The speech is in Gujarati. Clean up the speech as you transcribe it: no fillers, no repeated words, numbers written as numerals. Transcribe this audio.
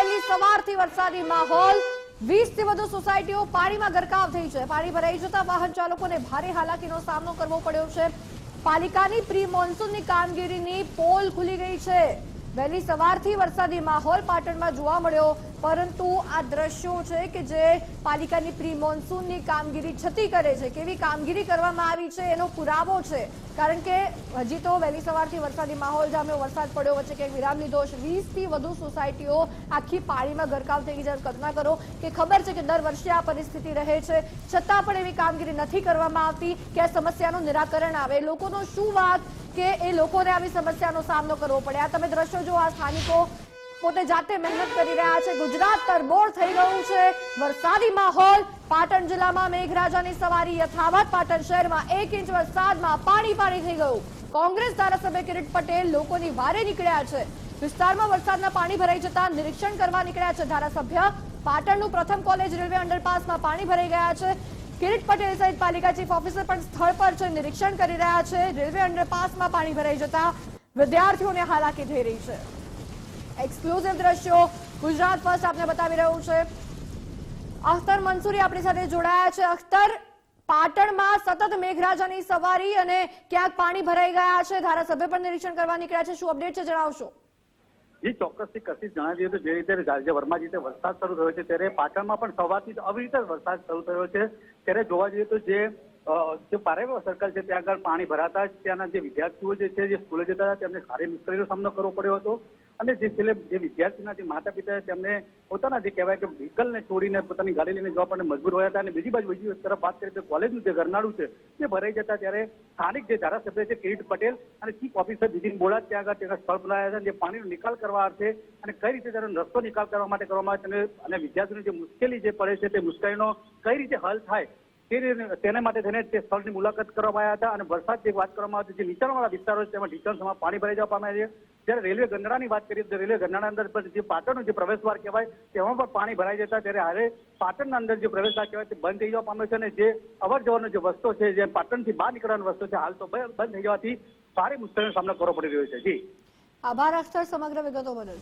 વહેલી સવારથી વરસાદી માહોલ, 20 થી વધુ સોસાયટીઓ પાણીમાં ગરકાવ થઈ છે। પાણી ભરાઈ જતા વાહન ચાલકોને ભારે હાલાકીનો સામનો કરવો પડ્યો છે। પાલિકાની પ્રી મોન્સૂનની કામગીરીની પોલ ખુલી ગઈ છે। વહેલી સવારથી વરસાદી માહોલ પાટણમાં જોવા મળ્યો, પરંતુ આ દ્રશ્યો છે કે જે પાલિકાની પ્રી મોન્સૂનની કામગીરી છતી કરે છે, કેવી કામગીરી કરવામાં આવી છે એનો પુરાવો છે। કારણ કે હજી તો વહેલી સવારથી વરસાદી માહોલ જામ્યો, વરસાદ પડ્યો, વચ્ચે ક્યાંક વિરામ લીધો છે। 20 થી વધુ સોસાયટીઓ આખી પાણીમાં ગરકાવ થઈ ગઈ છે। કલ્પના કરો કે ખબર છે કે દર વર્ષે આ પરિસ્થિતિ રહે છે, છતાં પણ એવી કામગીરી નથી કરવામાં આવતી કે આ સમસ્યાનું નિરાકરણ આવે। લોકોનો શું વાંક કે એ લોકોને આવી સમસ્યાનો સામનો કરવો પડે। આ તમે દ્રશ્યો જો, આ સ્થાનિકો પોતે જાતે મહેનત કરી રહ્યા છે। ગુજરાત તરબોળ થઈ ગયું છે। વરસાદી માહોલ, પાટણ જિલ્લામાં મેઘરાજાની સવારી યથાવત। પાટણ શહેરમાં 1 ઇંચ વરસાદમાં પાણી થઈ ગયું। કોંગ્રેસ ધારાસભ્ય કિરીટ પટેલ લોકોની વારે નીકળ્યા છે। વિસ્તારમાં વરસાદના પાણી ભરાઈ જતા નિરીક્ષણ કરવા નીકળ્યા છે ધારાસભ્ય। પાટણનું પ્રથમ કોલેજ રેલવે અંડરપાસમાં પાણી ભરાઈ ગયા છે। કિરીટ પટેલ સહિત પાલિકા ચીફ ઓફિસર પણ સ્થળ પર છે, નિરીક્ષણ કરી રહ્યા છે। રેલવે અંડરપાસમાં પાણી ભરાઈ જતા વિદ્યાર્થીઓને હાલાકી થઈ રહી છે। એક્સક્લુઝિવ દ્રશ્યો ગુજરાત ફર્સ્ટ આપને બતાવી રહ્યું છે। અખ્તર મંસૂરી આપણી સાથે જોડાયા છે। અખ્તર, પાટણમાં સતત મેઘરાજાની સવારી અને ક્યાંક પાણી ભરાઈ ગયા છે, ધારાસભ્ય પણ નિરીક્ષણ કરવા નીકળ્યા છે, શું અપડેટ છે જણાવશો? જી ચોક્કસથી કશી જણાવી દઈએ તો જે રીતે રાજ્યભરમાં જે વરસાદ શરૂ થયો છે ત્યારે પાટણમાં પણ સવારથી આવી રીતે વરસાદ શરૂ થયો છે। ત્યારે જોવા જઈએ તો જે પારેવા સર્કલ છે ત્યાં આગળ પાણી ભરાતા જ ત્યાંના જે વિદ્યાર્થીઓ જે છે જે સ્કૂલે જતા હતા તેમને સારી મુશ્કેલીનો સામનો કરવો પડ્યો હતો। અને જે છેલ્લે જે વિદ્યાર્થીના જે માતા પિતા તેમને પોતાના જે કહેવાય કે વ્હીકલને છોડીને પોતાની ગાડી લઈને જવા માટે મજબૂર રહ્યા હતા। અને બીજી તરફ વાત કરીએ તો કોલેજનું જે ગરનાળું છે તે ભરાઈ જતા ત્યારે સ્થાનિક જે ધારાસભ્ય છે કિરીટ પટેલ અને ચીફ ઓફિસર બિજિન બોડા ત્યાં આગળ સ્થળ પર આવ્યા હતા, જે પાણીનો નિકાલ કરવા અર્થે અને કઈ રીતે તેનો રસ્તો નિકાલ કરવા માટે કરવામાં આવે છે અને વિદ્યાર્થીઓની જે મુશ્કેલી જે પડે છે તે મુશ્કેલીનો કઈ રીતે હલ થાય તેને માટે થઈને તે સ્થળની મુલાકાત કરવામાં આવ્યા હતા। અને વરસાદ જે વાત કરવામાં આવે છે, જે નીચાણવાળા વિસ્તારો છે તેમાં ઢીચણસમાં પાણી ભરાઈ જવા પામ્યા છે। જ્યારે રેલવે ગરનાળાની વાત કરીએ તો રેલવે ગરનાળા અંદર જે પાટણનો જે પ્રવેશદ્વાર કહેવાય તેમાં પણ પાણી ભરાઈ જતા ત્યારે હારે પાટણના અંદર જે પ્રવેશદ્વાર કહેવાય તે બંધ થઈ જવા પામ્યો છે। અને જે અવર જવરનો જે રસ્તો છે, જે પાટણથી બહાર નીકળવાનો રસ્તો છે, હાલ તો બંધ થઈ જવાથી ભારે મુશ્કેલીનો સામનો કરવો પડી રહ્યો છે। જી આભાર અખ્તર સમગ્ર વિગતો બદલ।